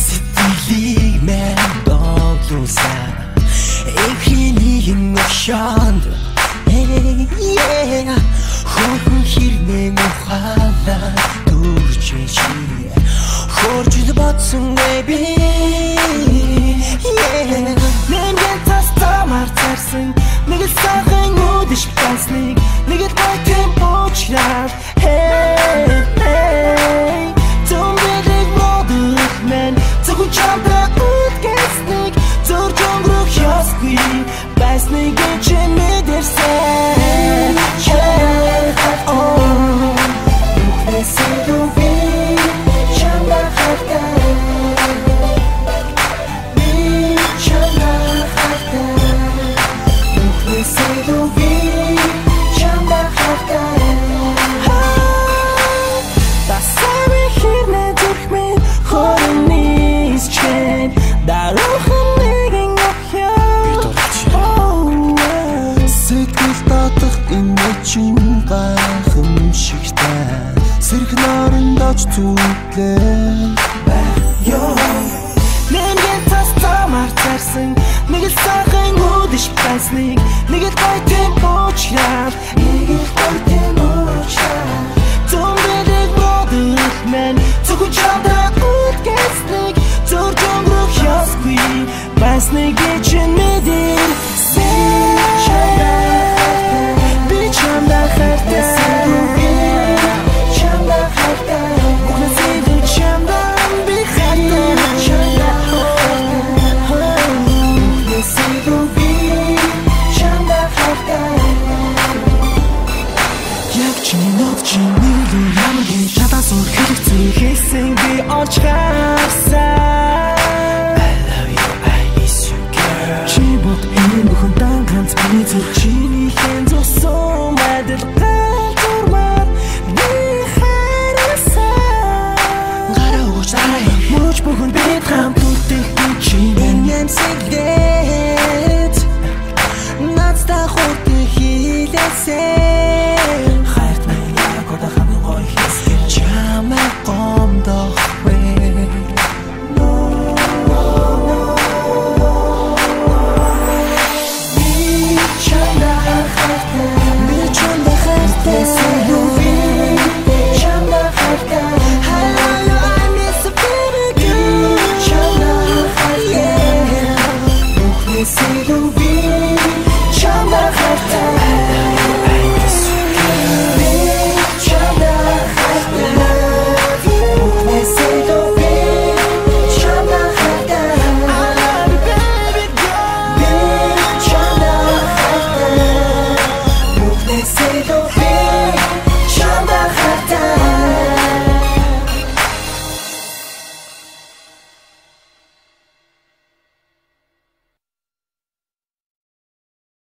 сэтгэлийг мэн доглуулсан эхний нөхшөнд хөрхөн хэрнээ ухаалаа дүүрчээч хөржил бодсон baby нэмгэн тастамар царсан нэг л сайхан үдэш тасныг нэг л бай темпочраад томбэрэг модух мен зөвхөн чамдраа үтгэснийг зурж өнгөрөх ёсгүй байсныг чи мэдэрсэн сэрх нарандаж зүтлээ нэмгэн тастамар царсан нэг л сайхан үдэш байсныг нэг л бай темпочраад томбэрэг модух мен зөвхөн чамдраа үтгэснийг зурж өнгөрөх ёсгүй байсныг чи мэдэрсэн би чамдаа хайртай I love you, I miss you, girl. Чи бод энэ бүхэн дан ганц миний зүрх чиний хэн зосон мэдэл галтурмаар би харасан гараа өгч тарай мууч бүхэн бид хамт үлдэх чи энэ ямсэглээд надтай хурд хийлээсэй